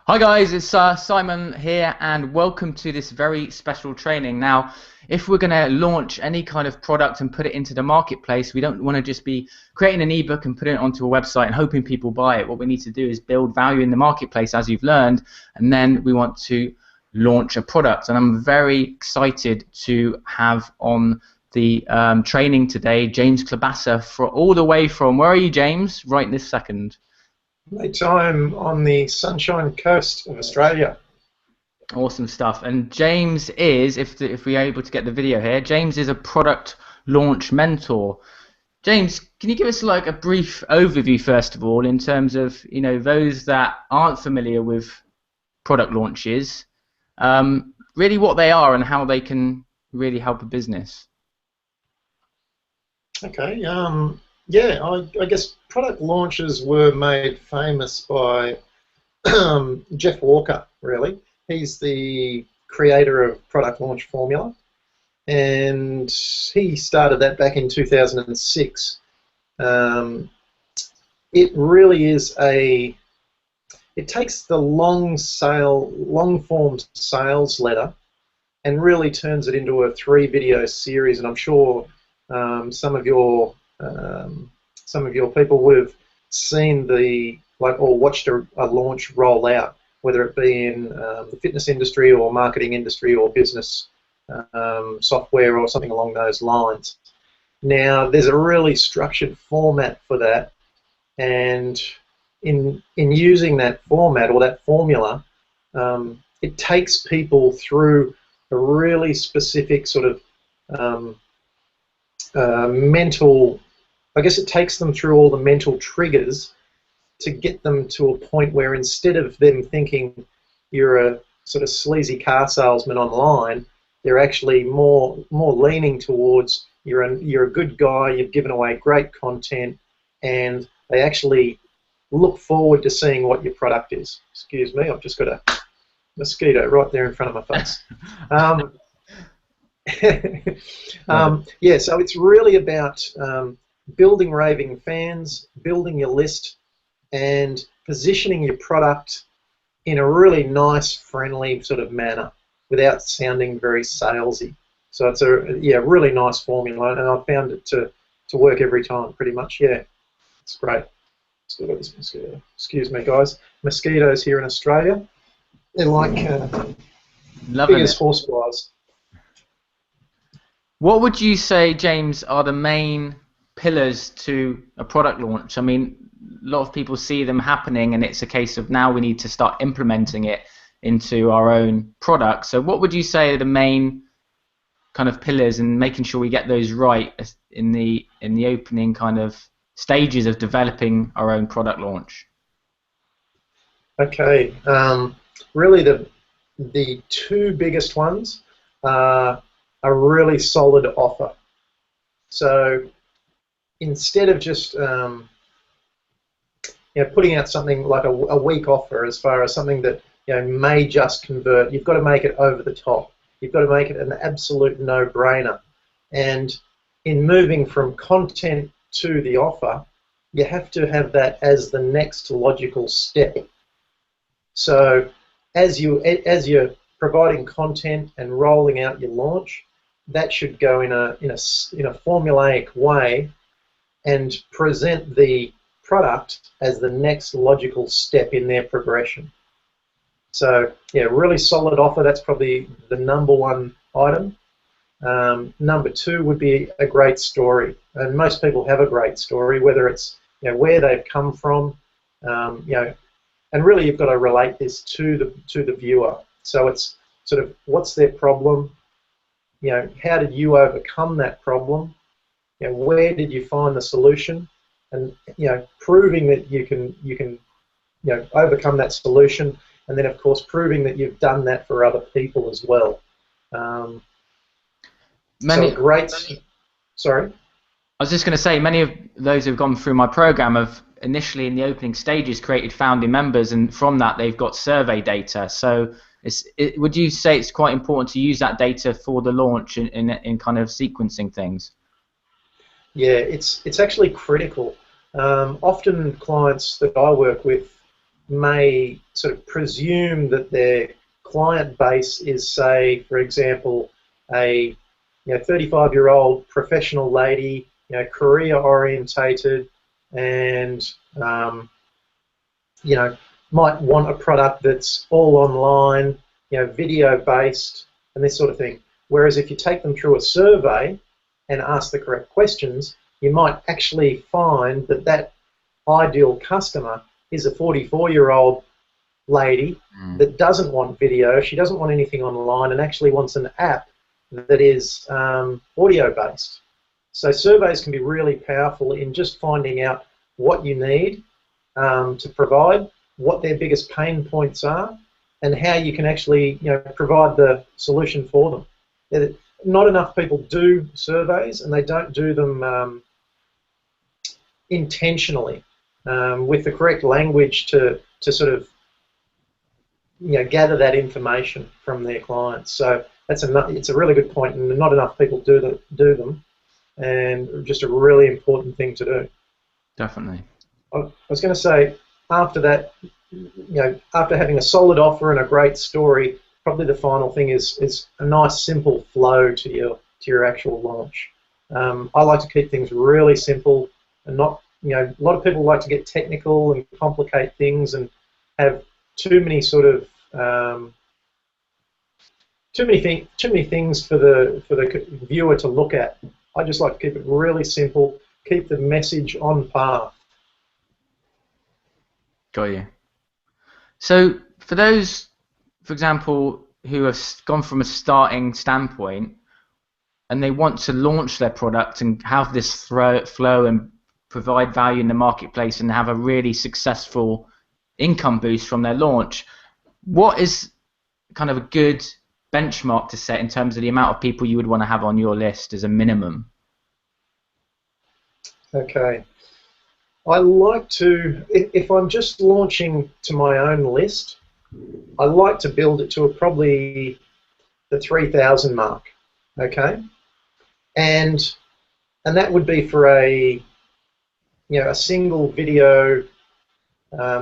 Hi guys, it's Simon here and welcome to this very special training. Now, if we're going to launch any kind of product and put it into the marketplace, we don't want to just be creating an ebook and putting it onto a website and hoping people buy it. What we need to do is build value in the marketplace, as you've learned, and then we want to launch a product. And I'm very excited to have on the training today James Klobasa, all the way from, where are you, James? Right this second. Mate, I'm on the Sunshine Coast of Australia. Awesome stuff. And James is, if we're able to get the video here, James is a product launch mentor. James, can you give us like a brief overview first of all in terms of those that aren't familiar with product launches, really what they are and how they can really help a business? Okay, yeah, I guess product launches were made famous by Jeff Walker, really. He's the creator of Product Launch Formula, and he started that back in 2006. It really is it takes the long form sales letter and really turns it into a 3-video series, and I'm sure some of your people would have seen or watched a launch roll out, whether it be in the fitness industry or marketing industry or business software or something along those lines. Now, there's a really structured format for that, and in using that format or that formula, it takes people through a really specific sort of mental, I guess it takes them through all the mental triggers to get them to a point where, instead of them thinking you're a sort of sleazy car salesman online, they're actually more leaning towards you're a good guy, you've given away great content, and they actually look forward to seeing what your product is. Excuse me, I've just got a mosquito right there in front of my face. Yeah, so it's really about building raving fans, building your list, and positioning your product in a really nice, friendly sort of manner without sounding very salesy. So it's a really nice formula, and I found it to work every time, pretty much. Yeah, it's great. Still got this mosquito. Excuse me, guys. Mosquitoes here in Australia, they're like big as horseflies. What would you say, James, are the main pillars to a product launch? I mean, a lot of people see them happening, and it's a case of now we need to start implementing it into our own product. So what would you say are the main kind of pillars, and making sure we get those right in the opening kind of stages of developing our own product launch? Okay, really the two biggest ones are a really solid offer. So instead of just putting out something like a weak offer, as far as something that may just convert, you've got to make it over the top. You've got to make it an absolute no-brainer. And in moving from content to the offer, you have to have that as the next logical step. So as you're providing content and rolling out your launch, that should go in a formulaic way and present the product as the next logical step in their progression. So yeah, really solid offer. That's probably the #1 item. Number 2 would be a great story, and most people have a great story, whether it's where they've come from, and really you've got to relate this to the viewer. So it's sort of, what's their problem? How did you overcome that problem? Where did you find the solution? And proving that you can overcome that solution, and then of course proving that you've done that for other people as well. Sorry? I was just going to say, many of those who've gone through my program have initially in the opening stages created founding members, and from that they've got survey data. So would you say it's quite important to use that data for the launch in kind of sequencing things? Yeah, it's actually critical. Often clients that I work with may sort of presume that their client base is, say, for example, a 35-year-old professional lady, career orientated, and might want a product that's all online, video based, and this sort of thing. Whereas if you take them through a survey and ask the correct questions, you might actually find that that ideal customer is a 44-year-old lady that doesn't want video, she doesn't want anything online, and actually wants an app that is audio-based. So surveys can be really powerful in just finding out what you need to provide, what their biggest pain points are, and how you can actually provide the solution for them. Not enough people do surveys, and they don't do them intentionally with the correct language to sort of gather that information from their clients. So it's a really good point, and not enough people do them, and just a really important thing to do. Definitely. I was going to say, after that, after having a solid offer and a great story, probably the final thing is a nice simple flow to your actual launch. I like to keep things really simple, and not a lot of people like to get technical and complicate things and have too many sort of too many things for the viewer to look at. I just like to keep it really simple, keep the message on path. Got you. So for those, for example, who have gone from a starting standpoint and they want to launch their product and have this flow and provide value in the marketplace and have a really successful income boost from their launch, what is kind of a good benchmark to set in terms of the amount of people you would want to have on your list as a minimum? Okay. I like to, if I'm just launching to my own list, I like to build it to probably the 3,000 mark, okay? And that would be for a single video,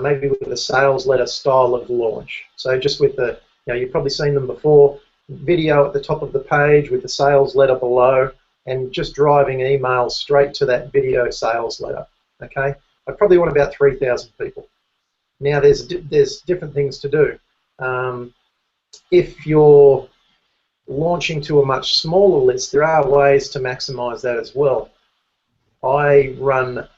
maybe with a sales letter style of launch. So just with the, you've probably seen them before, video at the top of the page with the sales letter below, and just driving emails straight to that video sales letter. Okay, I probably want about 3,000 people. Now there's different things to do. If you're launching to a much smaller list, there are ways to maximize that as well. I run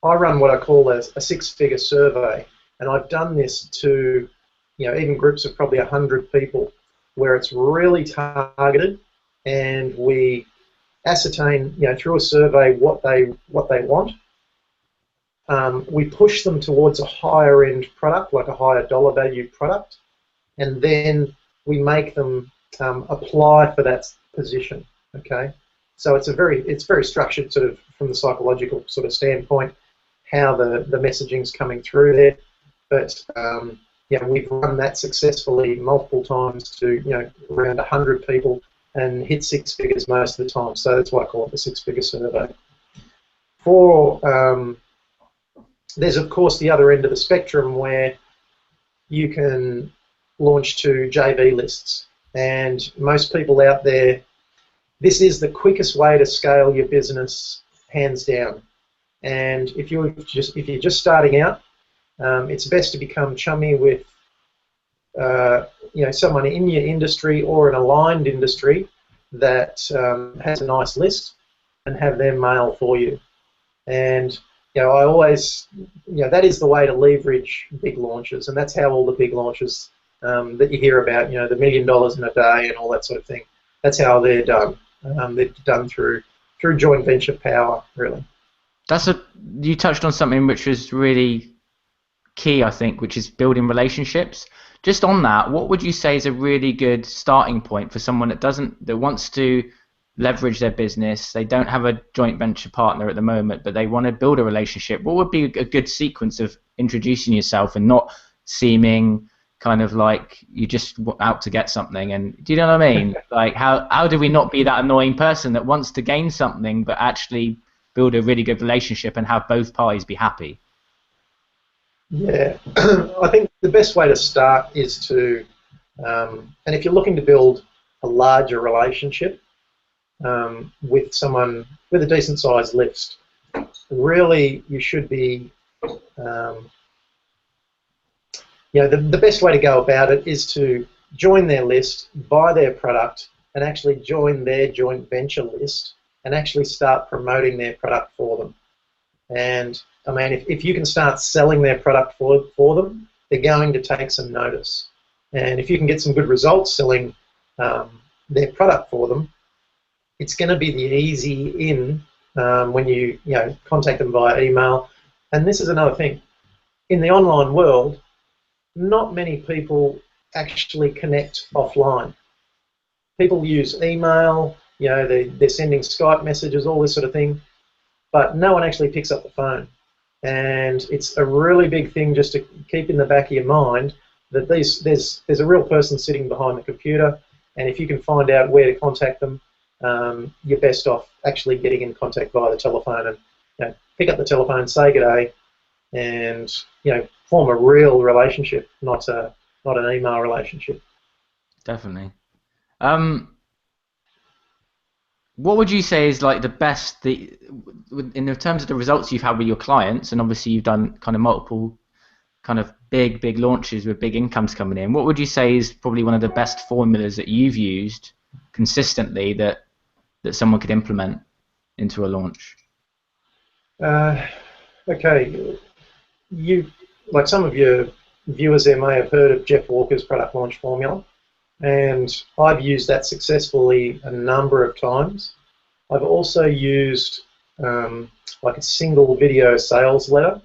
what I call a six-figure survey, and I've done this to even groups of probably 100 people, where it's really targeted, and we ascertain through a survey what they want. We push them towards a higher end product, like a higher dollar value product, and then we make them apply for that position. Okay, so it's very structured, sort of from the psychological sort of standpoint, how the messaging's coming through there. But we've run that successfully multiple times to around 100 people and hit six figures most of the time. So that's why I call it the six-figure survey. There's of course the other end of the spectrum where you can launch to JV lists, and most people out there, this is the quickest way to scale your business, hands down. And if you're just starting out, it's best to become chummy with someone in your industry or an aligned industry that has a nice list, and have them mail for you. And I always, that is the way to leverage big launches, and that's how all the big launches that you hear about, the $1 million in a day and all that sort of thing, that's how they're done. They're done through joint venture power, really. You touched on something which was really key, I think, which is building relationships. Just on that, what would you say is a really good starting point for someone that wants to leverage their business? They don't have a joint venture partner at the moment, but they want to build a relationship. What would be a good sequence of introducing yourself and not seeming kind of like you just out to get something? And do you know what I mean? Like how do we not be that annoying person that wants to gain something but actually build a really good relationship and have both parties be happy? Yeah, I think the best way to start is to, and if you're looking to build a larger relationship with someone with a decent sized list, really you should be, um, the best way to go about it is to join their list, buy their product, and actually join their joint venture list and actually start promoting their product for them. And I mean, if you can start selling their product for them, they're going to take some notice. And if you can get some good results selling their product for them, it's going to be the easy in when you contact them via email. And this is another thing. In the online world, not many people actually connect offline. People use email, they're sending Skype messages, all this sort of thing, but no one actually picks up the phone. And it's a really big thing just to keep in the back of your mind that there's a real person sitting behind the computer, and if you can find out where to contact them, you're best off actually getting in contact via the telephone and pick up the telephone, say good day, and form a real relationship, not an email relationship. Definitely. What would you say is like the best in terms of the results you've had with your clients, and obviously you've done kind of multiple kind of big launches with big incomes coming in. What would you say is probably one of the best formulas that you've used consistently that someone could implement into a launch? Okay, like some of your viewers there may have heard of Jeff Walker's product launch formula, and I've used that successfully a number of times. I've also used like a single video sales letter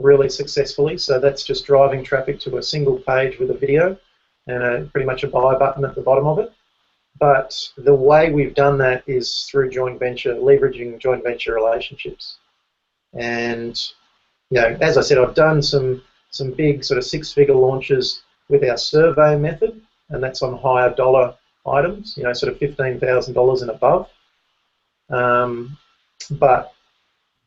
really successfully. So that's just driving traffic to a single page with a video and pretty much a buy button at the bottom of it. But the way we've done that is through leveraging joint venture relationships. And as I said, I've done some big sort of six-figure launches with our survey method, and that's on higher dollar items, sort of $15,000 and above. But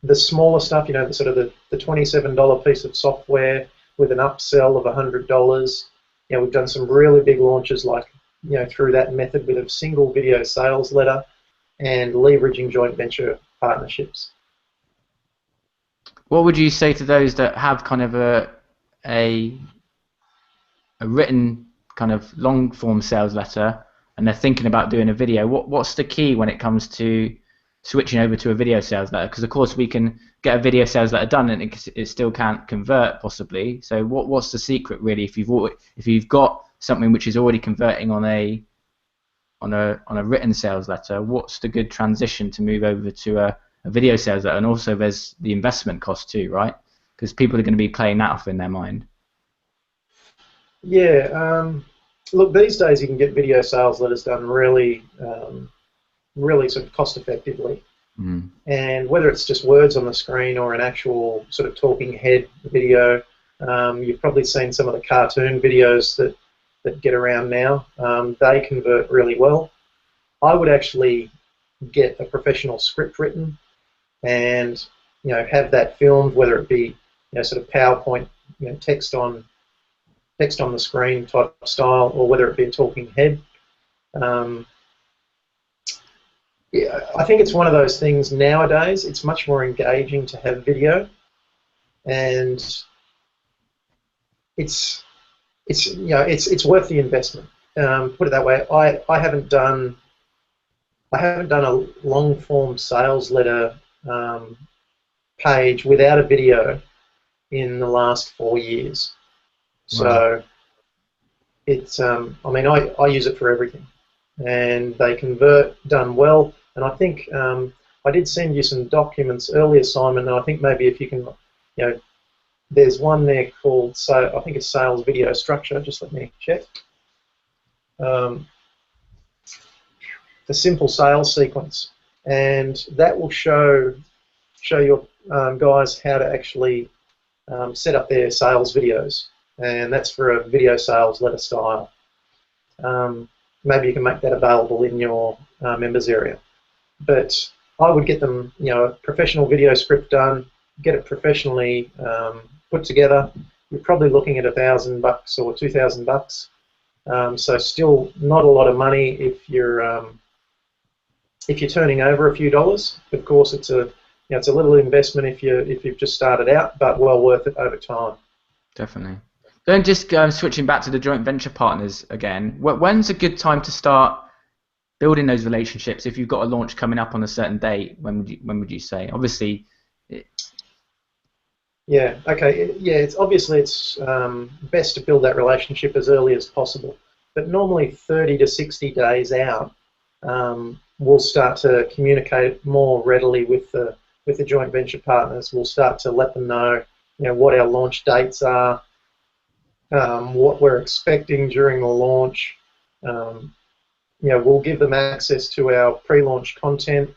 the smaller stuff, the sort of the $27 piece of software with an upsell of $100, we've done some really big launches like, through that method with a single video sales letter and leveraging joint venture partnerships. What would you say to those that have kind of a written kind of long form sales letter and they're thinking about doing a video? What's the key when it comes to switching over to a video sales letter? Because of course we can get a video sales letter done and it still can't convert possibly. So what's the secret really if you've got something which is already converting on a written sales letter? What's the good transition to move over to a video sales letter? And also there's the investment cost too, right? Because people are going to be playing that off in their mind. Yeah, look, these days you can get video sales letters done really sort of cost effectively. Mm. And whether it's just words on the screen or an actual sort of talking head video, you've probably seen some of the cartoon videos that get around now. They convert really well. I would actually get a professional script written and have that filmed, whether it be sort of PowerPoint, text on the screen type style, or whether it be a talking head. Yeah, I think it's one of those things nowadays. It's much more engaging to have video, and it's worth the investment. Put it that way. I haven't done a long form sales letter page without a video in the last 4 years. So Wow. it's I mean I use it for everything, and they convert done well. And I think I did send you some documents earlier, Simon, and I think maybe if you can, there's one there called, I think it's sales video structure. Just let me check. The simple sales sequence, and that will show your guys how to actually set up their sales videos, and that's for a video sales letter style. Maybe you can make that available in your members area. But I would get them, a professional video script done, get it professionally put together, you're probably looking at $1,000 or $2,000. So still not a lot of money if you're turning over a few dollars. Of course, it's a it's a little investment if you've just started out, but well worth it over time. Definitely. Then just switching back to the joint venture partners again. When's a good time to start building those relationships? If you've got a launch coming up on a certain date, when would you say? Obviously. Yeah. Okay. Yeah. It's best to build that relationship as early as possible. But normally 30 to 60 days out, we'll start to communicate more readily with the joint venture partners. We'll start to let them know, what our launch dates are, what we're expecting during the launch. We'll give them access to our pre-launch content,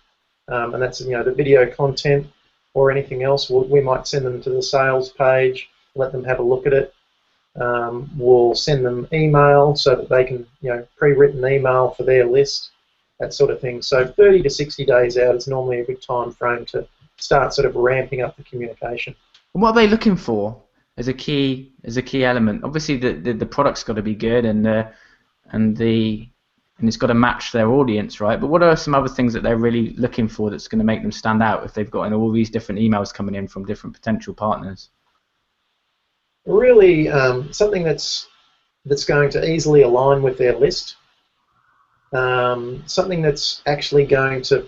and that's the video content or anything else. We might send them to the sales page, let them have a look at it. We'll send them email so that they can, pre-written email for their list, that sort of thing. So 30 to 60 days out is normally a good time frame to start sort of ramping up the communication. And what are they looking for as a key element? Obviously, the product's got to be good, and it's got to match their audience, right? But what are some other things that they're really looking for that's going to make them stand out if they've got all these different emails coming in from different potential partners? Really, something that's going to easily align with their list. Something that's actually going to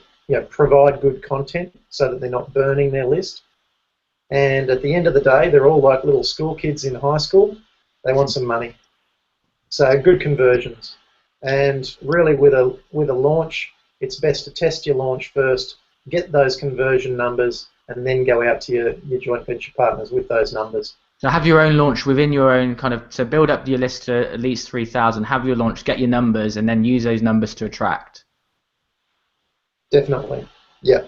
provide good content so that they're not burning their list. And at the end of the day, they're all like little school kids in high school. They want some money. So good conversions. And really with a launch, it's best to test your launch first, get those conversion numbers, and then go out to your joint venture partners with those numbers. So have your own launch within your own so build up your list to at least 3,000, have your launch, get your numbers, and then use those numbers to attract. Definitely, yeah.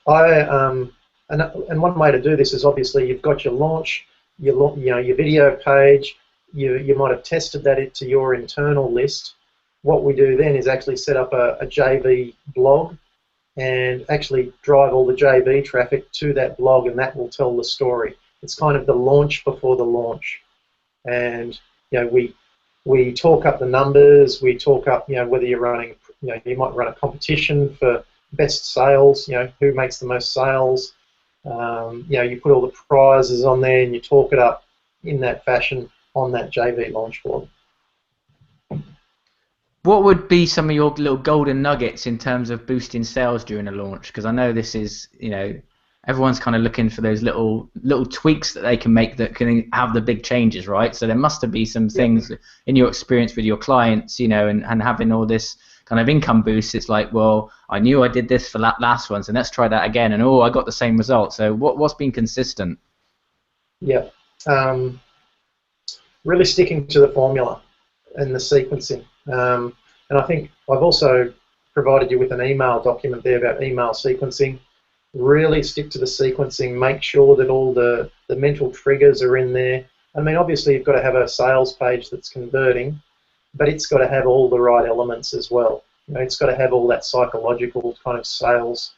And one way to do this is obviously you've got your launch, your video page. You might have tested that to your internal list. What we do then is actually set up a JV blog and actually drive all the JV traffic to that blog, and that will tell the story. It's kind of the launch before the launch, and we talk up the numbers. We talk up whether you're running, you might run a competition for best sales. Who makes the most sales. You put all the prizes on there and you talk it up in that fashion on that JV launch blog. What would be some of your little golden nuggets in terms of boosting sales during a launch? Because I know this is, everyone's kind of looking for those little tweaks that they can make that can have the big changes, right? So there must have been some things in your experience with your clients, and having all this kind of income boost. It's like, well, I knew I did this for that last one, so let's try that again, and I got the same result. So what's been consistent? Yeah, really sticking to the formula and the sequencing. And I think I've also provided you with an email document there about email sequencing. Really stick to the sequencing. Make sure that all the mental triggers are in there. I mean, obviously you've got to have a sales page that's converting, but it's got to have all the right elements as well. It's got to have all that psychological kind of sales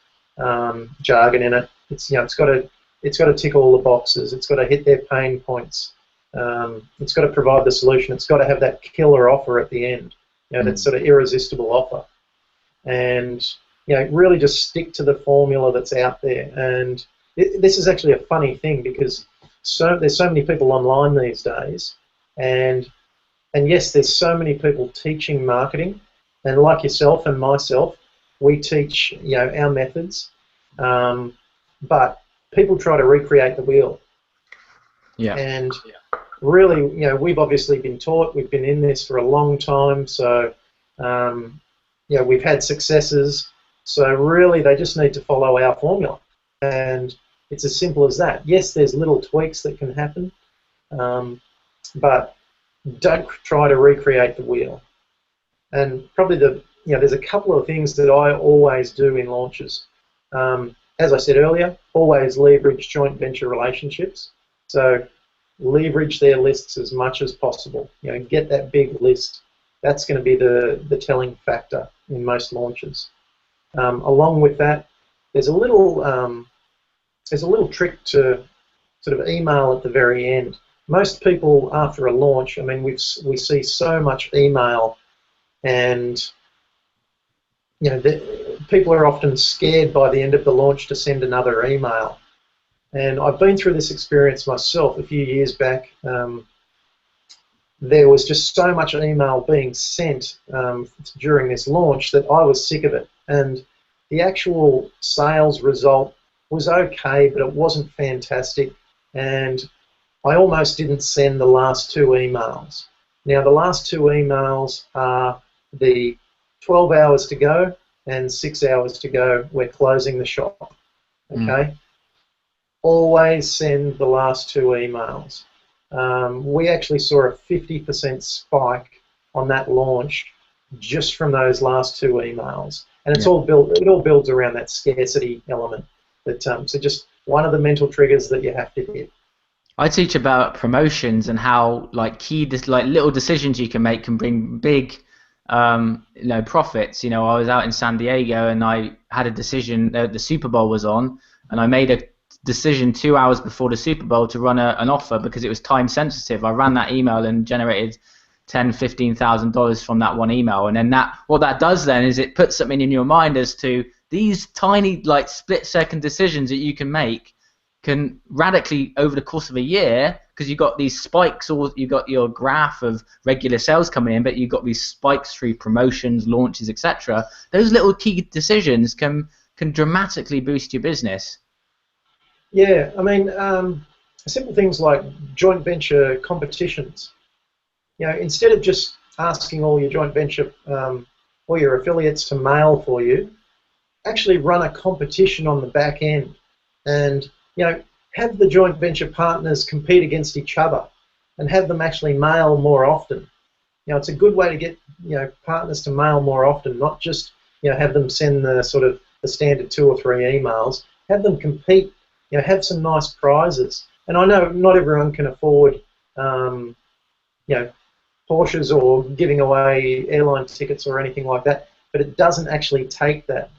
jargon in it. It's got to tick all the boxes. It's got to hit their pain points. It's got to provide the solution. It's got to have that killer offer at the end. That sort of irresistible offer. And really just stick to the formula that's out there. And this is actually a funny thing because there's so many people online these days, and yes, there's so many people teaching marketing, and like yourself and myself, we teach our methods, but people try to recreate the wheel. Yeah. And really, we've obviously been taught. We've been in this for a long time, so we've had successes. So really, they just need to follow our formula, and it's as simple as that. Yes, there's little tweaks that can happen, but don't try to recreate the wheel. And probably there's a couple of things that I always do in launches. As I said earlier, always leverage joint venture relationships. So leverage their lists as much as possible. Get that big list. That's going to be the telling factor in most launches. Along with that, there's a little trick to sort of email at the very end. Most people after a launch, I mean, we see so much email, and people are often scared by the end of the launch to send another email. And I've been through this experience myself a few years back. There was just so much email being sent during this launch that I was sick of it. And the actual sales result was okay, but it wasn't fantastic. And I almost didn't send the last 2 emails. Now, the last 2 emails are the 12 hours to go and 6 hours to go. We're closing the shop. Okay? Always send the last 2 emails. We actually saw a 50% spike on that launch just from those last 2 emails, and it's all built. It all builds around that scarcity element. So just one of the mental triggers that you have to hit. I teach about promotions and how little decisions you can make can bring big profits. I was out in San Diego and I had a decision. The Super Bowl was on, and I made a decision 2 hours before the Super Bowl to run an offer because it was time sensitive. I ran that email and generated $10,000-$15,000 from that one email, and then what that does then is it puts something in your mind as to these tiny split-second decisions that you can make can radically over the course of a year, because you've got these spikes, or you've got your graph of regular sales coming in, but you've got these spikes through promotions, launches, etc. Those little key decisions can dramatically boost your business. Yeah, I mean, simple things like joint venture competitions. Instead of just asking all your joint venture, all your affiliates to mail for you, actually run a competition on the back end, and have the joint venture partners compete against each other, and have them actually mail more often. It's a good way to get partners to mail more often, not just have them send the sort of the standard 2 or 3 emails. Have them compete. Have some nice prizes. And I know not everyone can afford, Porsches or giving away airline tickets or anything like that, but it doesn't actually take that.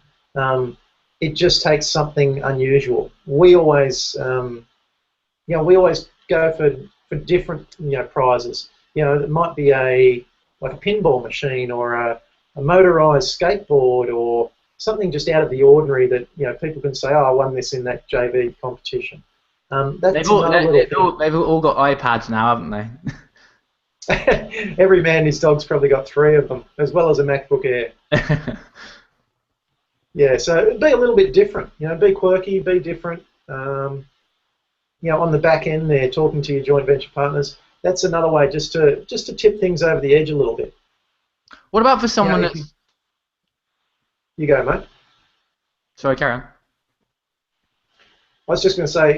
It just takes something unusual. We always, we always go for different, prizes. It might be like a pinball machine or a motorized skateboard or something just out of the ordinary that people can say, "Oh, I won this in that JV competition." They've all got iPads now, haven't they? Every man and his dog's probably got 3 of them, as well as a MacBook Air. Yeah, so be a little bit different. Be quirky, be different. On the back end there, talking to your joint venture partners. That's another way just to tip things over the edge a little bit. What about for someone that's... You go, mate. Sorry, carry on. I was just going to say,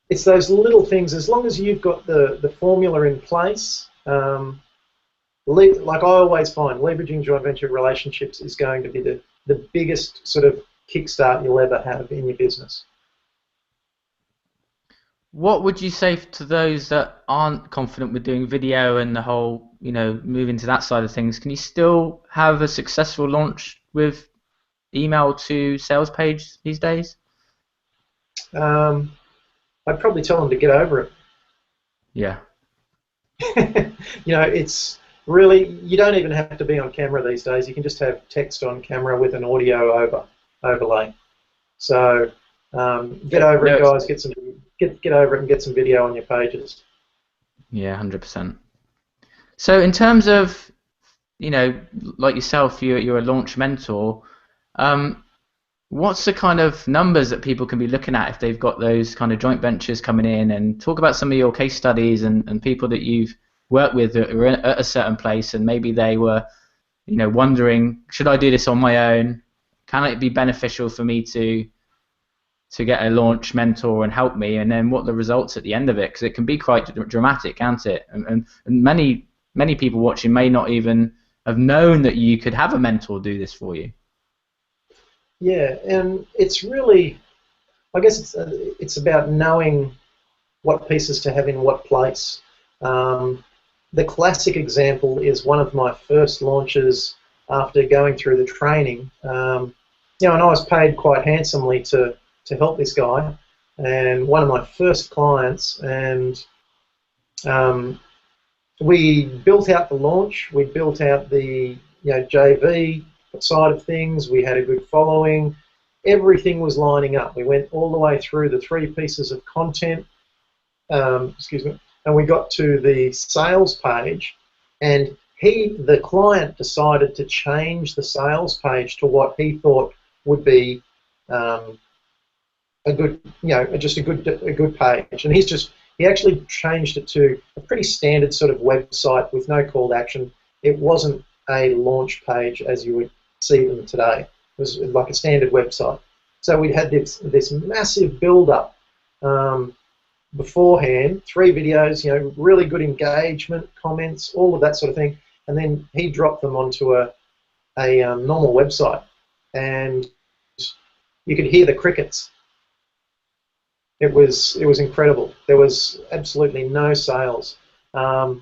it's those little things. As long as you've got the formula in place, like I always find, leveraging joint venture relationships is going to be the biggest sort of kickstart you'll ever have in your business. What would you say to those that aren't confident with doing video and the whole, moving to that side of things? Can you still have a successful launch with email to sales page these days? I'd probably tell them to get over it. Yeah. It's really, you don't even have to be on camera these days. You can just have text on camera with an audio overlay. So get over it, guys. Get over it and get some video on your pages. Yeah, 100%. So in terms of, like yourself, you're a launch mentor. What's the kind of numbers that people can be looking at if they've got those kind of joint ventures coming in? And talk about some of your case studies and people that you've worked with that are at a certain place, and maybe they were, wondering, should I do this on my own? Can it be beneficial for me to get a launch mentor and help me, and then what the results at the end of it, because it can be quite dramatic, can't it? And many people watching may not even have known that you could have a mentor do this for you. Yeah, and it's really, I guess it's about knowing what pieces to have in what place. The classic example is one of my first launches after going through the training. And I was paid quite handsomely to to help this guy, and one of my first clients, and we built out the launch. We built out the JV side of things. We had a good following. Everything was lining up. We went all the way through the 3 pieces of content. Excuse me. And we got to the sales page, and the client decided to change the sales page to what he thought would be a good, just a good page. And he actually changed it to a pretty standard sort of website with no call to action. It wasn't a launch page as you would see them today. It was like a standard website. So we'd had this massive build-up beforehand, 3 videos, really good engagement, comments, all of that sort of thing, and then he dropped them onto a normal website, and you could hear the crickets. It was incredible. There was absolutely no sales. Of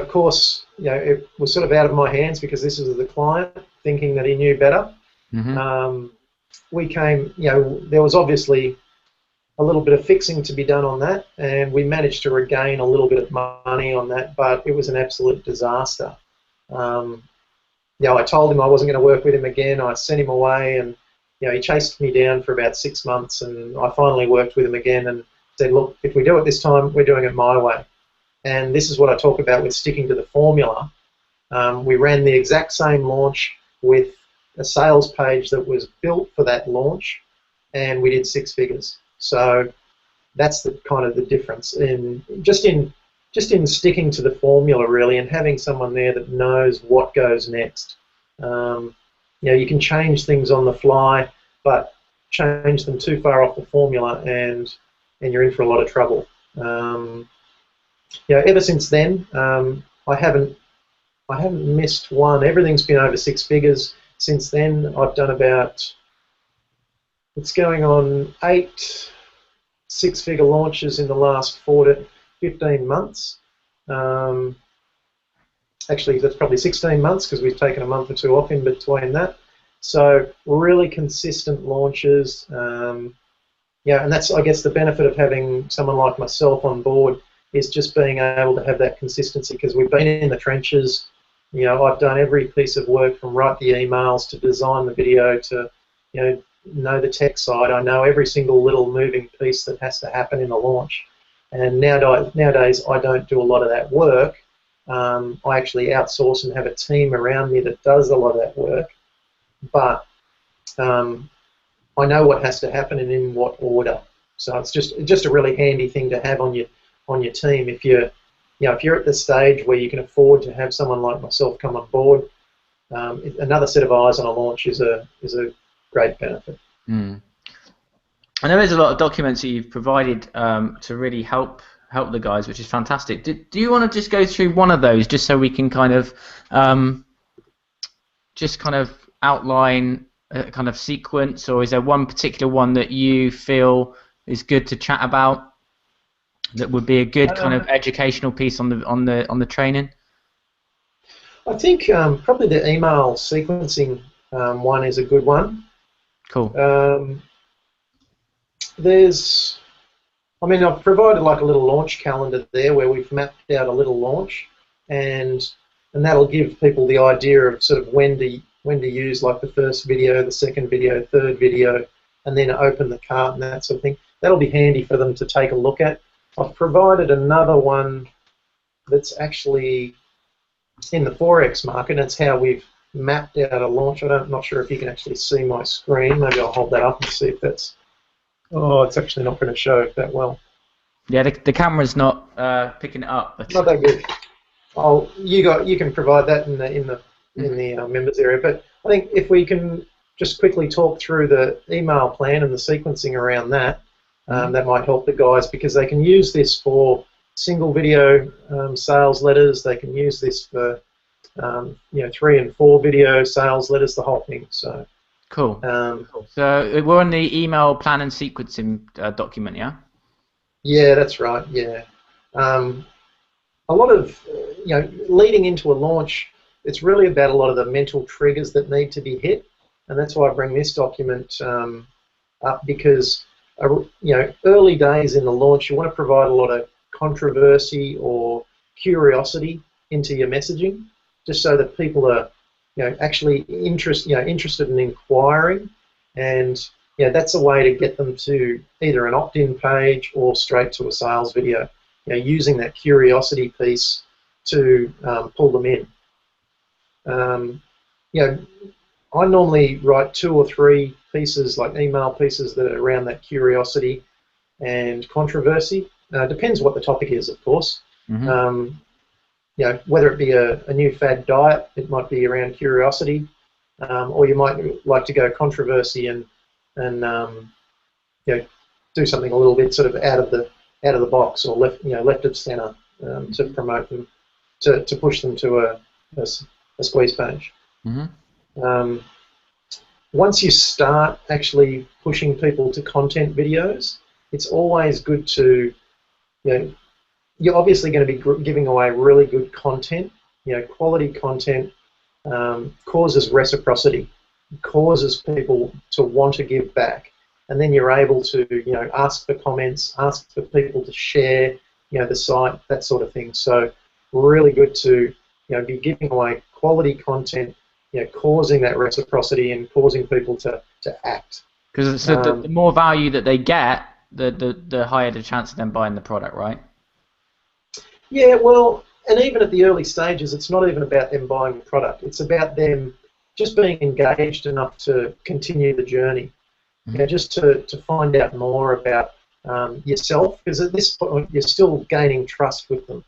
course, it was sort of out of my hands because this was the client thinking that he knew better. Mm-hmm. There was obviously a little bit of fixing to be done on that, and we managed to regain a little bit of money on that, but it was an absolute disaster. I told him I wasn't going to work with him again. I sent him away, and he chased me down for about 6 months, and I finally worked with him again and said, look, if we do it this time, we're doing it my way. And this is what I talk about with sticking to the formula. We ran the exact same launch with a sales page that was built for that launch, and we did 6 figures. So that's the kind of the difference in sticking to the formula, really, and having someone there that knows what goes next. You can change things on the fly, but change them too far off the formula, and you're in for a lot of trouble. Ever since then, I haven't missed one. Everything's been over 6 figures since then. I've done about, it's going on 8 6-figure launches in the last 4 to 15 months. Actually, that's probably 16 months because we've taken a month or 2 off in between that. So really consistent launches. And that's, I guess, the benefit of having someone like myself on board is just being able to have that consistency, because we've been in the trenches. I've done every piece of work from write the emails to design the video to, know the tech side. I know every single little moving piece that has to happen in a launch. And nowadays I don't do a lot of that work. I actually outsource and have a team around me that does a lot of that work. But I know what has to happen and in what order. So it's just a really handy thing to have on your team. If you're at the stage where you can afford to have someone like myself come on board, another set of eyes on a launch is a great benefit. Mm. I know there's a lot of documents that you've provided to really help the guys, which is fantastic. Do you want to just go through one of those, just so we can kind of outline a kind of sequence, or is there one particular one that you feel is good to chat about that would be a good kind of educational piece on the training? I think probably the email sequencing one is a good one. Cool. I've provided like a little launch calendar there where we've mapped out a little launch, and that'll give people the idea of sort of when to use like the first video, the second video, third video, and then open the cart and that sort of thing. That'll be handy for them to take a look at. I've provided another one that's actually in the Forex market. That's how we've mapped out a launch. I'm not sure if you can actually see my screen. Maybe I'll hold that up and see if that's... Oh, it's actually not going to show that well. Yeah, the camera's not picking it up. But... Not that good. You can provide that in the members area. But I think if we can just quickly talk through the email plan and the sequencing around that, that might help the guys, because they can use this for single video sales letters. They can use this for 3 and 4 video sales letters, the whole thing. So cool. So we're on the email plan and sequencing document, yeah? Yeah, that's right. Yeah, a lot of leading into a launch, it's really about a lot of the mental triggers that need to be hit, and that's why I bring this document up because early days in the launch, you want to provide a lot of controversy or curiosity into your messaging, just so that people are actually interested in inquiring, and that's a way to get them to either an opt-in page or straight to a sales video. Using that curiosity piece to pull them in. I normally write 2 or 3 pieces, like email pieces, that are around that curiosity and controversy. Depends what the topic is, of course. Mm-hmm. Whether it be a new fad diet, it might be around curiosity, or you might like to go controversy and do something a little bit sort of out of the box, or left of center, to promote them, to push them to a squeeze page. Mm-hmm. Once you start actually pushing people to content videos, it's always good to, you're obviously going to be giving away really good content. Quality content causes reciprocity, causes people to want to give back, and then you're able to, ask for comments, ask for people to share, the site, that sort of thing. So really good to, be giving away quality content, causing that reciprocity and causing people to act. Because the more value that they get, the higher the chance of them buying the product, right? Yeah, well, and even at the early stages, it's not even about them buying the product. It's about them just being engaged enough to continue the journey. Mm-hmm. Just to find out more about yourself, because at this point you're still gaining trust with them.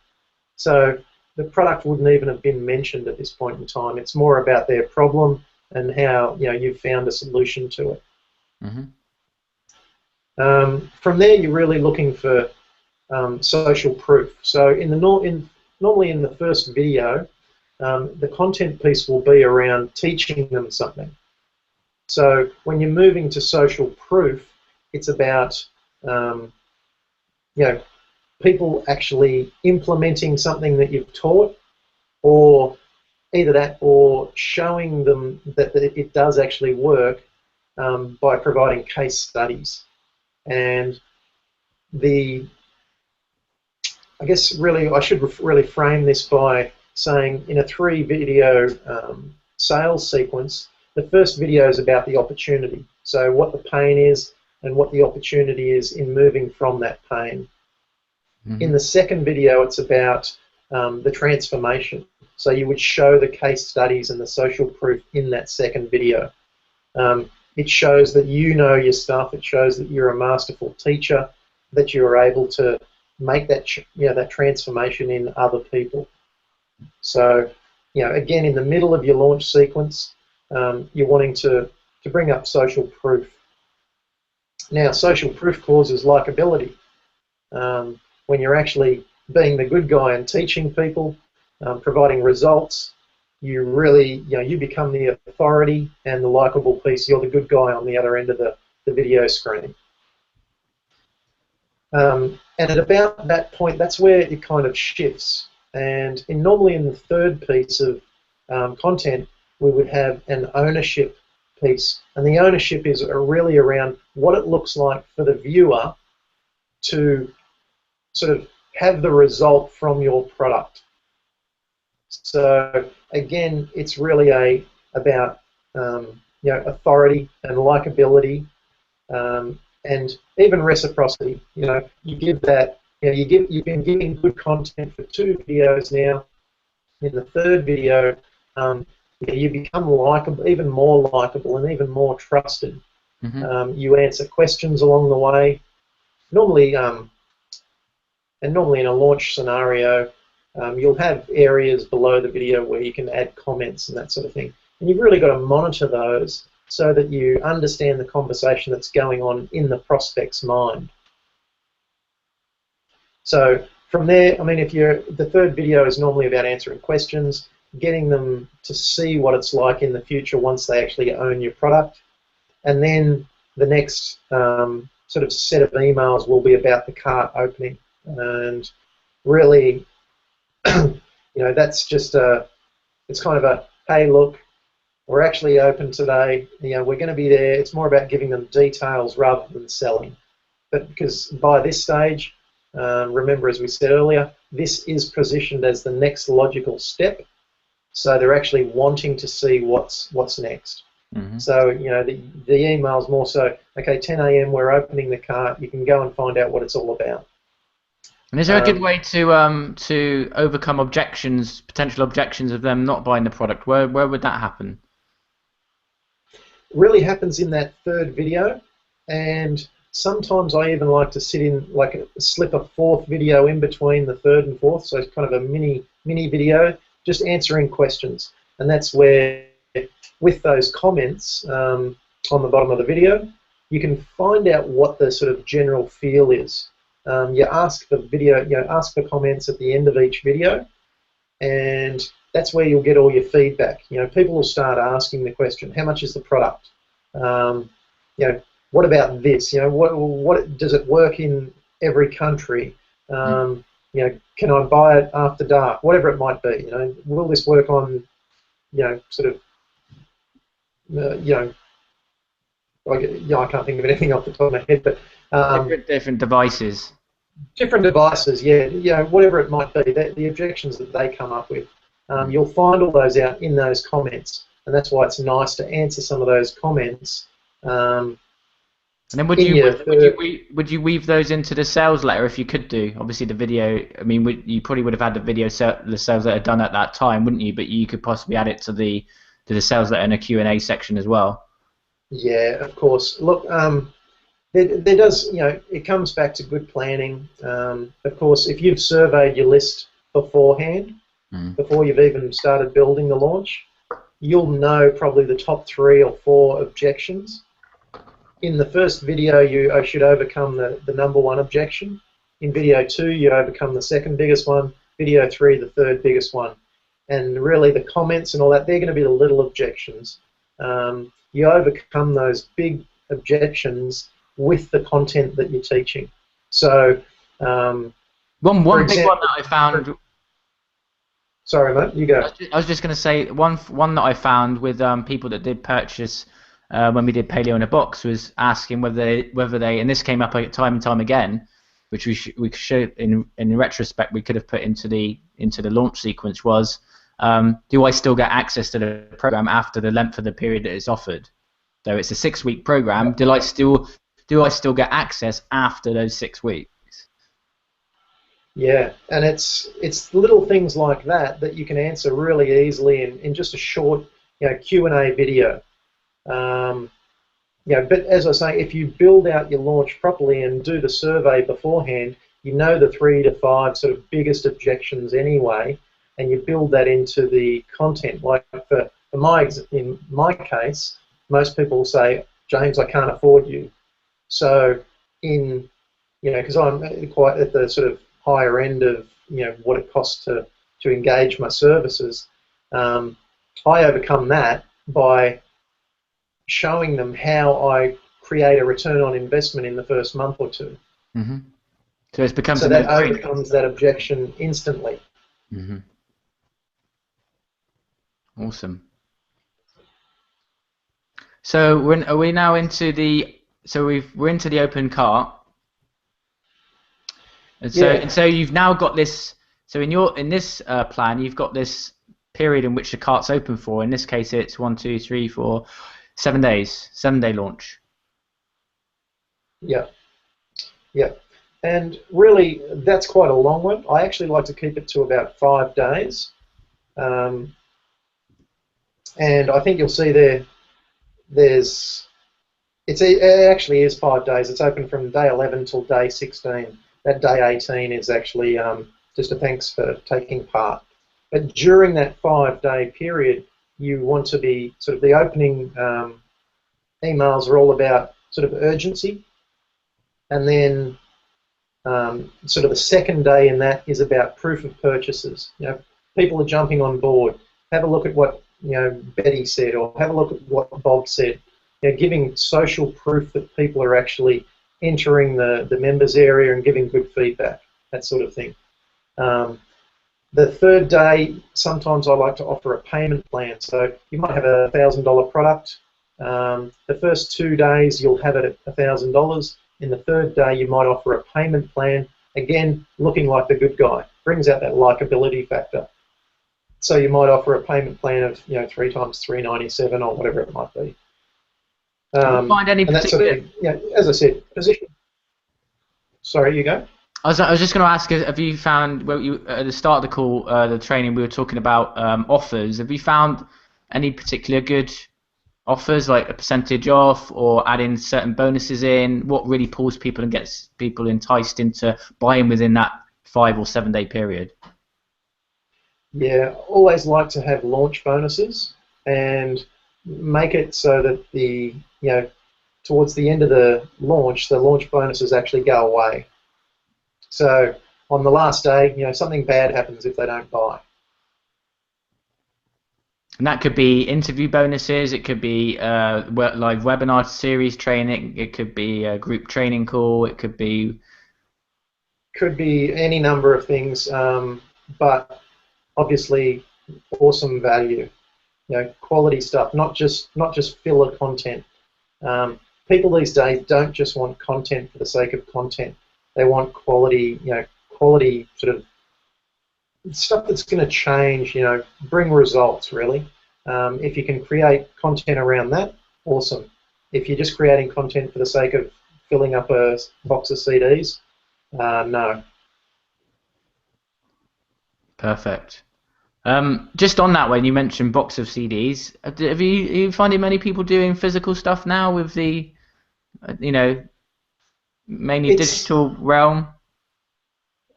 So the product wouldn't even have been mentioned at this point in time. It's more about their problem and how you've found a solution to it. Mm-hmm. From there, you're really looking for social proof. So normally in the first video, the content piece will be around teaching them something. So when you're moving to social proof, it's about people actually implementing something that you've taught, or either that or showing them that it does actually work by providing case studies. And I guess really I should really frame this by saying, in a 3-video sales sequence, the first video is about the opportunity, so what the pain is and what the opportunity is in moving from that pain. Mm-hmm. In the second video, it's about the transformation, so you would show the case studies and the social proof in that second video. It shows that you know your stuff, it shows that you're a masterful teacher, that you're able to make that that transformation in other people. So again, in the middle of your launch sequence, you're wanting to bring up social proof. Now, social proof causes likability. When you're actually being the good guy and teaching people, providing results, you really, you become the authority and the likable piece. You're the good guy on the other end of the video screen. And at about that point, that's where it kind of shifts. And normally in the third piece of content, we would have an ownership piece. And the ownership is really around what it looks like for the viewer to sort of have the result from your product. So again, it's really about authority and likability, and even reciprocity. You give that. You've been giving good content for 2 videos now. In the third video, you become likable, even more likable, and even more trusted. Mm-hmm. You answer questions along the way. Normally in a launch scenario, you'll have areas below the video where you can add comments and that sort of thing. And you've really got to monitor those so that you understand the conversation that's going on in the prospect's mind. So from there, I mean, the third video is normally about answering questions, getting them to see what it's like in the future once they actually own your product. And then the next sort of set of emails will be about the cart opening. And really, that's just it's kind of a, hey, look, We're actually open today. We're going to be there. It's more about giving them details rather than selling. But because by this stage, remember, as we said earlier, this is positioned as the next logical step. So they're actually wanting to see what's next. Mm-hmm. So, the email's more so, okay, 10 a.m. we're opening the cart. You can go and find out what it's all about. And is there a good way to overcome objections, potential objections of them not buying the product? Where would that happen? Really happens in that third video, and sometimes I even like to slip a fourth video in between the third and fourth, so it's kind of a mini video, just answering questions. And that's where, with those comments on the bottom of the video, you can find out what the sort of general feel is. You ask ask the comments at the end of each video, and that's where you'll get all your feedback. People will start asking the question, how much is the product? What about this? What does it work in every country? Can I buy it after dark? Whatever it might be. Will this work on, I can't think of anything off the top of my head, but different devices. Different devices, yeah, whatever it might be, the objections that they come up with. You'll find all those out in those comments, and that's why it's nice to answer some of those comments. And then would you weave those into the sales letter if you could do? Obviously the video, I mean, you probably would have had the sales letter done at that time, wouldn't you? But you could possibly add it to the sales letter and a Q&A section as well. Yeah, of course. Look, there does, it comes back to good planning. Of course, if you've surveyed your list beforehand, before you've even started building the launch, you'll know probably the top 3 or 4 objections. In the first video, you should overcome the number 1 objection. In video 2, you overcome the second biggest one. Video 3, the third biggest one. And really, the comments and all that, they're going to be the little objections. You overcome those big objections with the content that you're teaching. So, one big one that I found. Sorry, mate, you go. I was just going to say one that I found with people that did purchase when we did Paleo in a Box was asking whether they, and this came up time and time again, which we could show in retrospect we could have put into the launch sequence was, do I still get access to the program after the length of the period that it's offered? So it's a 6-week program. Do I still get access after those 6 weeks? Yeah, and it's little things like that you can answer really easily in just a short Q&A video. But as I say, if you build out your launch properly and do the survey beforehand, you know the 3 to 5 sort of biggest objections anyway, and you build that into the content. Like in my case, most people say, James, I can't afford you. So because I'm quite at the sort of higher end of what it costs to engage my services, I overcome that by showing them how I create a return on investment in the first month or 2. Mm-hmm. So that overcomes that objection instantly. Mm-hmm. Awesome. So we're now into the we're into the open cart. And so you've now got this. So in this plan, you've got this period in which the cart's open for. In this case, it's 1, 2, 3, 4, 7 days, 7-day launch. Yeah, yeah, and really that's quite a long one. I actually like to keep it to about 5 days, and I think you'll see it actually is 5 days. It's open from day 11 till day 16. That day 18 is actually just a thanks for taking part. But during that 5-day period, you want to be sort of the opening emails are all about sort of urgency, and then sort of the second day in that is about proof of purchases. People are jumping on board. Have a look at what Betty said, or have a look at what Bob said. Giving social proof that people are actually entering the members area and giving good feedback, that sort of thing. The third day, sometimes I like to offer a payment plan. So you might have a $1,000 product. The first 2 days you'll have it at $1,000. In the third day you might offer a payment plan, again looking like the good guy. Brings out that likability factor. So you might offer a payment plan of 3 times $397 or whatever it might be. Do you find any and that sort particular? of thing, as I said, position. Sorry, you go. I was just going to ask, have you found, well, you at the start of the call, the training, we were talking about offers. Have you found any particular good offers, like a percentage off or adding certain bonuses in? What really pulls people and gets people enticed into buying within that 5 or 7 day period? Yeah, always like to have launch bonuses and make it so that towards the end of the launch bonuses actually go away. So on the last day, something bad happens if they don't buy. And that could be interview bonuses, it could be live webinar series training, it could be a group training call, it could be... Could be any number of things, but obviously awesome value. Quality stuff, not just filler content. People these days don't just want content for the sake of content. They want quality, quality sort of stuff that's going to change, bring results, really. If you can create content around that, awesome. If you're just creating content for the sake of filling up a box of CDs, no. Perfect. Just on that one, you mentioned box of CDs. Are you finding many people doing physical stuff now with the, mainly digital realm?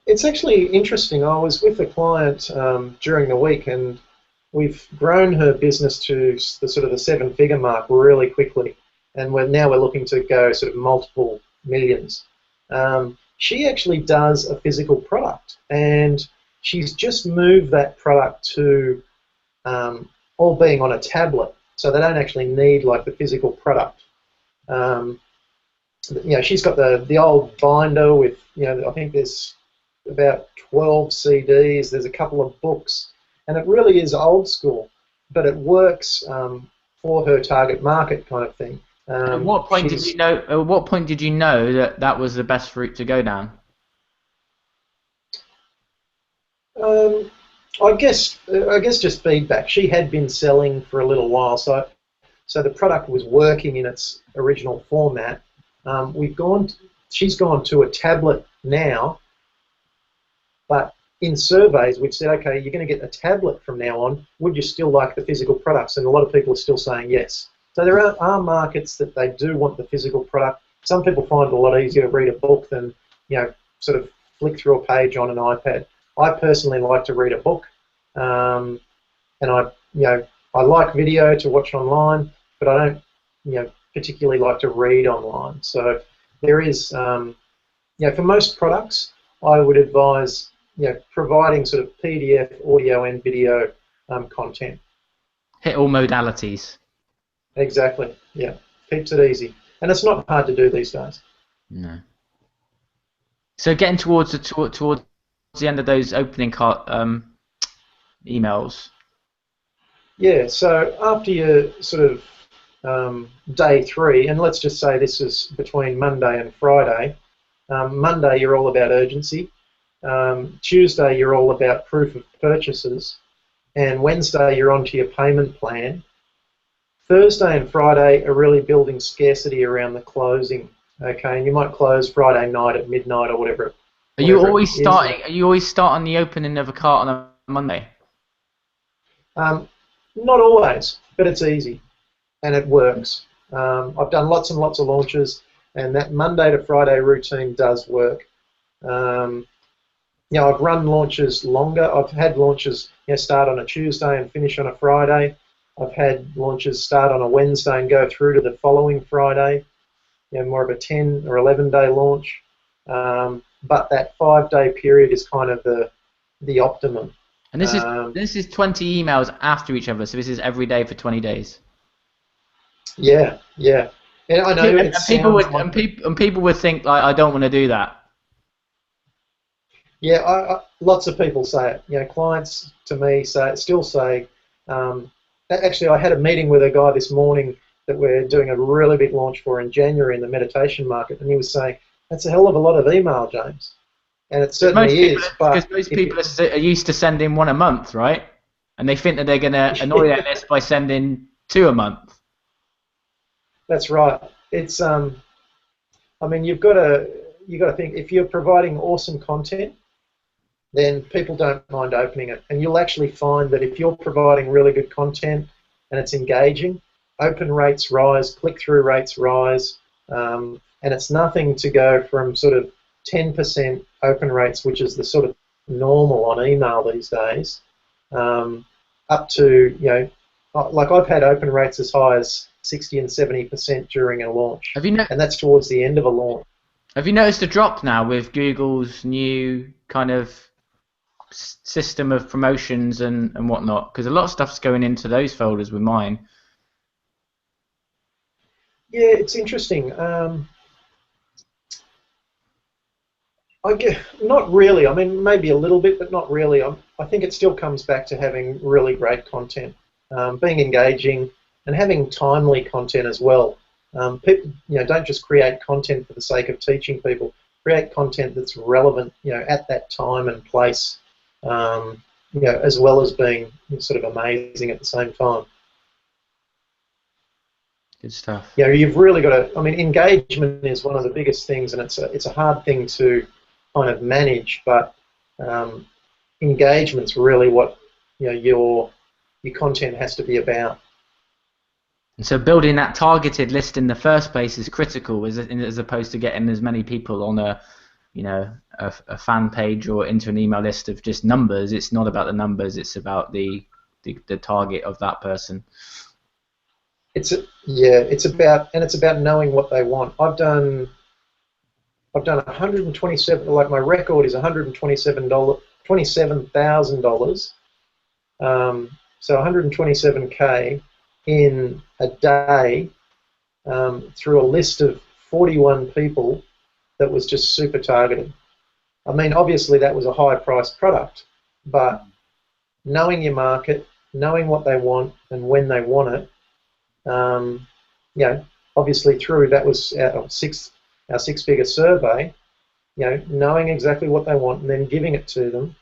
It's actually interesting. I was with a client during the week, and we've grown her business to the sort of the 7-figure mark really quickly, and we're looking to go sort of multiple millions. She actually does a physical product, and she's just moved that product to all being on a tablet, so they don't actually need like the physical product. She's got the old binder with, I think there's about 12 CDs, there's a couple of books, and it really is old school, but it works for her target market kind of thing. At what point did you know? At what point did you know that that was the best route to go down? I guess just feedback. She had been selling for a little while, so the product was working in its original format. She's gone to a tablet now, but in surveys we've said, okay, you're going to get a tablet from now on. Would you still like the physical products? And a lot of people are still saying yes. So there are markets that they do want the physical product. Some people find it a lot easier to read a book than sort of flick through a page on an iPad. I personally like to read a book, and I like video to watch online, but I don't particularly like to read online. So there is for most products, I would advise providing sort of PDF, audio, and video content. Hit all modalities. Exactly. Yeah, keeps it easy, and it's not hard to do these days. No. So getting towards the end of those opening emails. Yeah. So after your sort of day 3, and let's just say this is between Monday and Friday. Monday you're all about urgency. Tuesday you're all about proof of purchases, and Wednesday you're onto your payment plan. Thursday and Friday are really building scarcity around the closing. Okay, and you might close Friday night at midnight or whatever. Are you always starting the opening of a cart on a Monday? Not always, but it's easy and it works. I've done lots and lots of launches, and that Monday to Friday routine does work. I've run launches longer. I've had launches start on a Tuesday and finish on a Friday. I've had launches start on a Wednesday and go through to the following Friday. More of a 10 or 11-day launch. But that 5-day period is kind of the optimum. And this is 20 emails after each other, so this is every day for 20 days. Yeah. And I know people would think like, I don't want to do that. Yeah, lots of people say it. You know, clients to me still say. Um, Actually, I had a meeting with a guy this morning that we're doing a really big launch for in January in the meditation market, and he was saying that's a hell of a lot of email, James, and it certainly is. Because But most if you, people are used to sending one a month, right? And they think that they're going to annoy their list by sending two a month. that's right. It's I mean, you've got to think if you're providing awesome content, then people don't mind opening it. And you'll actually find that if you're providing really good content and it's engaging, open rates rise, click-through rates rise, and it's nothing to go from sort of 10% open rates, which is the sort of normal on email these days, up to, you know, like I've had open rates as high as 60 and 70% during a launch, and that's towards the end of a launch. Have you noticed a drop now with Google's new kind of system of promotions and whatnot? Because a lot of stuff's going into those folders with mine. Yeah, it's interesting. I guess, not really. I mean, maybe a little bit, but not really. I think it still comes back to having really great content, being engaging, and having timely content as well. People, you know, don't just create content for the sake of teaching people. Create content that's relevant, you know, at that time and place, you know, as well as being sort of amazing at the same time. Good stuff. You know, you've really got to. I mean, engagement is one of the biggest things, and it's a hard thing to kind of manage, but engagement's really what, you know, your content has to be about. And so building that targeted list in the first place is critical, as opposed to getting as many people on a, you know, a fan page or into an email list of just numbers. It's not about the numbers; it's about the target of that person. It's about knowing what they want. I've done 127. Like my record is $127,000. So 127K in a day through a list of 41 people that was just super targeted. I mean, obviously that was a high-priced product, but knowing your market, knowing what they want and when they want it, you know, obviously through that was our six-figure survey, you know, knowing exactly what they want and then giving it to them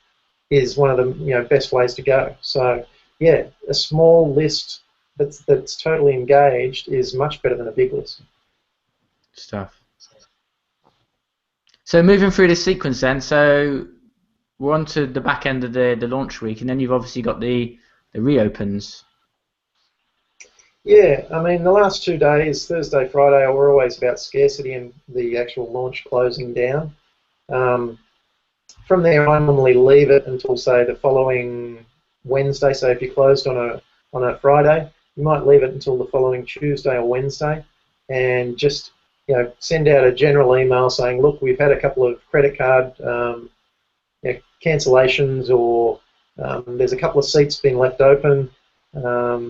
is one of the, you know, best ways to go. So yeah, a small list that's totally engaged is much better than a big list. Stuff. So moving through the sequence then, so we're on to the back end of the launch week, and then you've obviously got the reopens. Yeah, I mean, the last 2 days, Thursday, Friday, were always about scarcity and the actual launch closing down. From there, I normally leave it until, say, the following Wednesday. So if you closed on a Friday, you might leave it until the following Tuesday or Wednesday, and just, you know, send out a general email saying, look, we've had a couple of credit card you know, cancellations, or there's a couple of seats being left open.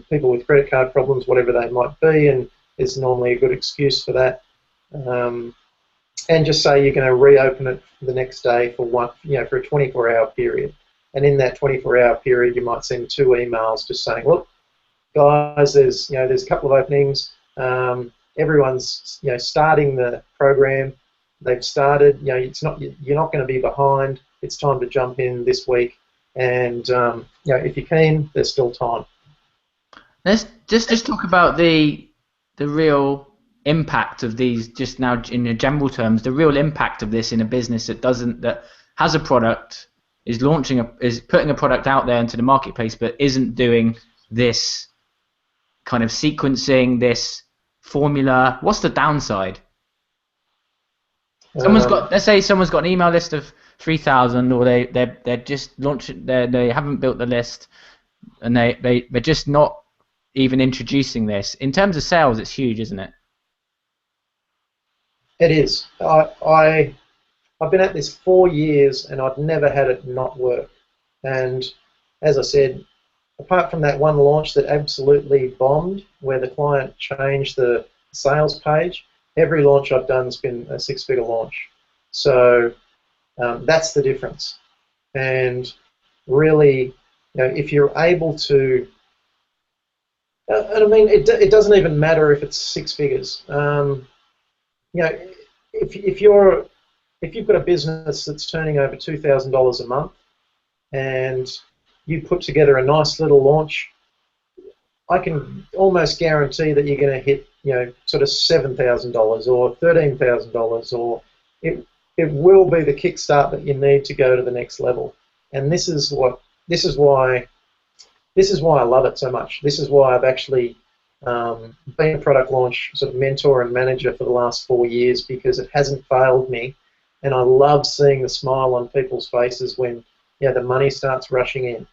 People with credit card problems, whatever they might be, and there's normally a good excuse for that. And just say you're going to reopen it the next day for for a 24-hour period. And in that 24-hour period, you might send 2 emails just saying, look, guys, there's a couple of openings. Everyone's, you know, starting the program. They've started. You know, you're not going to be behind. It's time to jump in this week. And you know, if you're keen, there's still time. Let's just talk about the real impact of these, just now in the general terms, the real impact of this in a business that has a product, is putting a product out there into the marketplace, but isn't doing this kind of sequencing, this formula. What's the downside? Let's say someone's got an email list of 3,000, or they're just launching, they haven't built the list, and they're just not even introducing this. In terms of sales, it's huge, isn't it? It is. I've been at this 4 years, and I've never had it not work. And as I said, apart from that one launch that absolutely bombed, where the client changed the sales page, every launch I've done has been a 6-figure launch. So That's the difference. And really, if you're able to, and I mean, it doesn't even matter if it's six figures. If you've got a business that's turning over $2,000 a month, and you put together a nice little launch, I can almost guarantee that you're going to hit, sort of $7,000 or $13,000, or it will be the kickstart that you need to go to the next level. And this is why I love it so much. This is why I've actually been a product launch sort of mentor and manager for the last 4 years, because it hasn't failed me, and I love seeing the smile on people's faces when the money starts rushing in.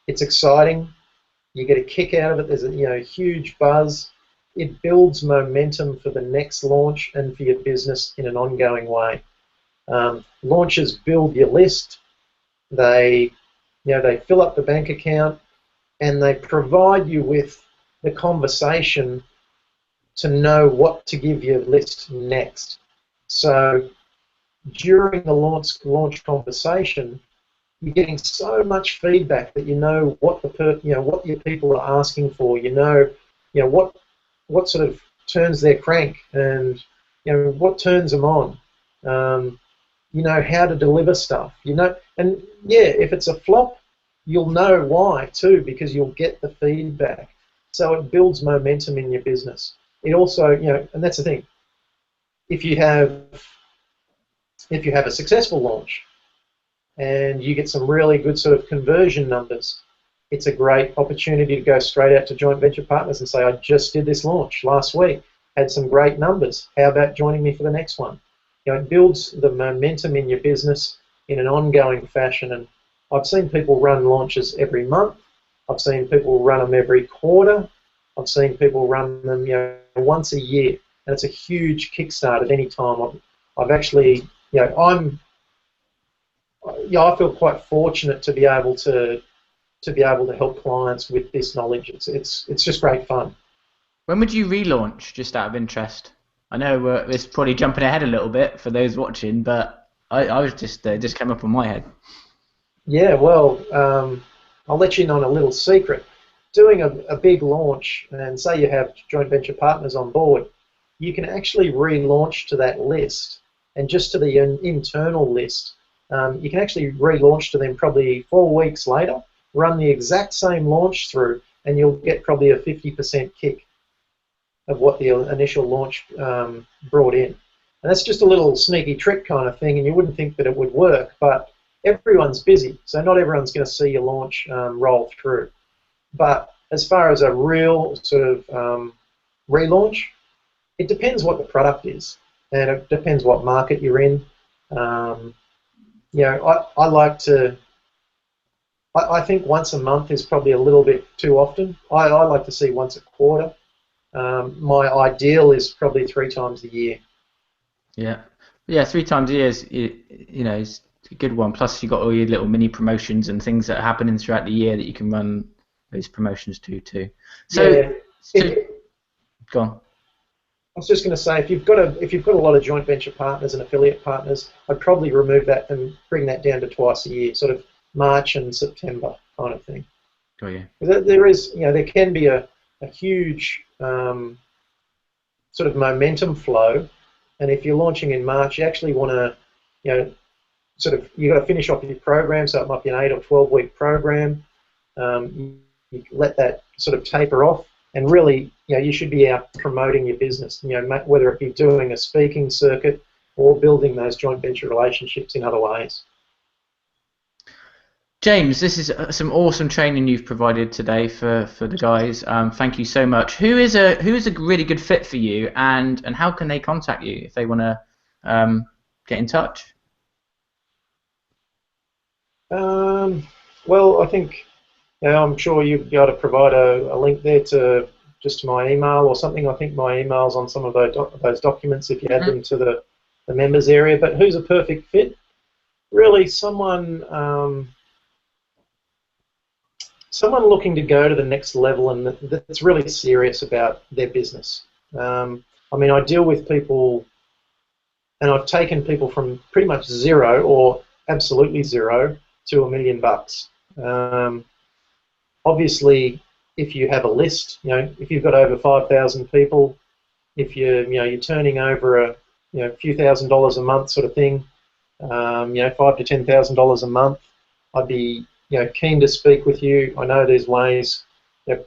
It's exciting. You get a kick out of it. There's a huge buzz. It builds momentum for the next launch and for your business in an ongoing way. Launches build your list. They fill up the bank account, and they provide you with the conversation to know what to give your list next. So during the launch conversation, you're getting so much feedback that you know what what your people are asking for. What sort of turns their crank, and what turns them on. You know how to deliver stuff. And if it's a flop, you'll know why too, because you'll get the feedback. So it builds momentum in your business. It also, and that's the thing. If you have a successful launch and you get some really good sort of conversion numbers, it's a great opportunity to go straight out to joint venture partners and say, I just did this launch last week, had some great numbers. How about joining me for the next one? It builds the momentum in your business in an ongoing fashion. And I've seen people run launches every month. I've seen people run them every quarter. I've seen people run them once a year. And it's a huge kickstart at any time. I've actually, I feel quite fortunate to be able to help clients with this knowledge. It's just great fun. When would you relaunch, just out of interest? I know it's probably jumping ahead a little bit for those watching, but I was just came up on my head. Yeah, well, I'll let you in on a little secret. Doing a big launch, and say you have joint venture partners on board, you can actually relaunch to that list, and just to the internal list. You can actually relaunch to them probably 4 weeks later, run the exact same launch through, and you'll get probably a 50% kick of what the initial launch brought in. And that's just a little sneaky trick kind of thing, and you wouldn't think that it would work, but everyone's busy, so not everyone's going to see your launch roll through. But as far as a real sort of relaunch, it depends what the product is, and it depends what market you're in. I like to. I think once a month is probably a little bit too often. I like to see once a quarter. My ideal is probably 3 times a year. Yeah, 3 times a year is is a good one. Plus, you got all your little mini promotions and things that are happening throughout the year that you can run those promotions to too. So, go on. I was just going to say, if you've got a lot of joint venture partners and affiliate partners, I'd probably remove that and bring that down to twice a year, sort of March and September kind of thing. Oh yeah. There can be a huge sort of momentum flow, and if you're launching in March, you actually want to, you got to finish off your program, so it might be an 8 or 12 week program. You let that sort of taper off, and really, you should be out promoting your business. Whether it be doing a speaking circuit or building those joint venture relationships in other ways. James, this is some awesome training you've provided today for the guys. Thank you so much. Who is a really good fit for you, and how can they contact you if they want to get in touch? Well, I think I'm sure you'll be able to provide a link there to my email or something. I think my email's on some of those documents if you add them to the members area. But who's a perfect fit? Really, someone looking to go to the next level and that's really serious about their business. I mean, I deal with people and I've taken people from pretty much zero or absolutely zero to $1 million. Obviously, if you have a list, if you've got over 5,000 people, if you're turning over a few $1,000s a month sort of thing, $5,000 to $10,000 a month, I'd be keen to speak with you. I know there's ways.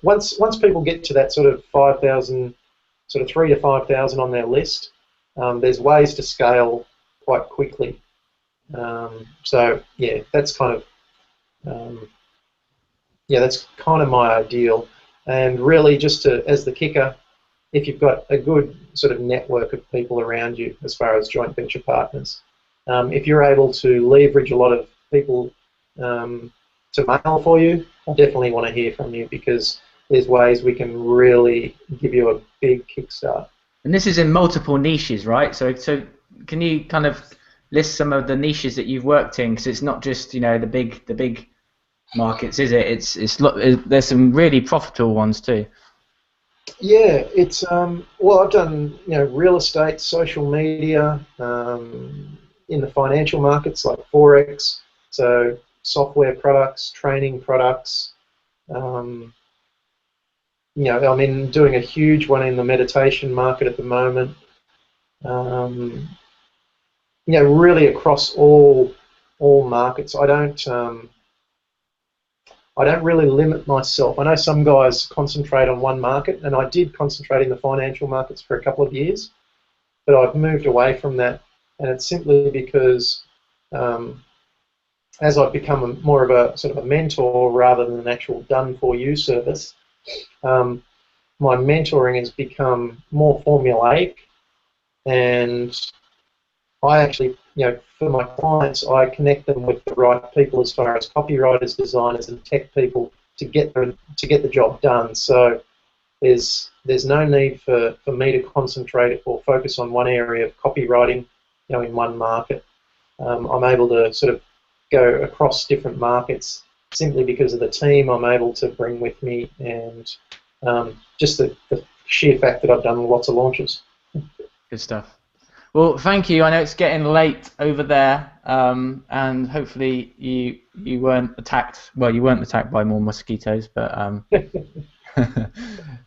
Once people get to that sort of 5,000, sort of 3,000 to 5,000 on their list, there's ways to scale quite quickly. So yeah, that's kind of that's kind of my ideal. And really, just as the kicker, if you've got a good sort of network of people around you as far as joint venture partners, if you're able to leverage a lot of people to mail for you, I definitely want to hear from you, because there's ways we can really give you a big kickstart. And this is in multiple niches, right? So can you kind of list some of the niches that you've worked in? Because it's not just the big markets, is it? There's some really profitable ones too. Yeah, it's well, I've done real estate, social media, in the financial markets like Forex, so software products, training products. I'm doing a huge one in the meditation market at the moment. Really across all markets. I don't really limit myself. I know some guys concentrate on one market, and I did concentrate in the financial markets for a couple of years, but I've moved away from that, and it's simply because as I've become more of a sort of a mentor rather than an actual done-for-you service, my mentoring has become more formulaic, and I actually, for my clients, I connect them with the right people as far as copywriters, designers, and tech people to get the job done. So there's no need for me to concentrate or focus on one area of copywriting, in one market. I'm able to sort of go across different markets simply because of the team I'm able to bring with me, and just the sheer fact that I've done lots of launches. Good stuff. Well, thank you. I know it's getting late over there, and hopefully you weren't attacked. Well, you weren't attacked by more mosquitoes, but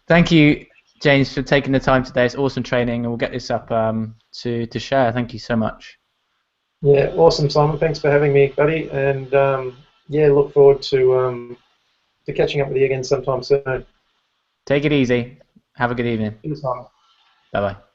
thank you, James, for taking the time today. It's awesome training, and we'll get this up to share. Thank you so much. Yeah, awesome, Simon. Thanks for having me, buddy. And look forward to catching up with you again sometime soon. Take it easy. Have a good evening. Cheers, Simon. Bye-bye.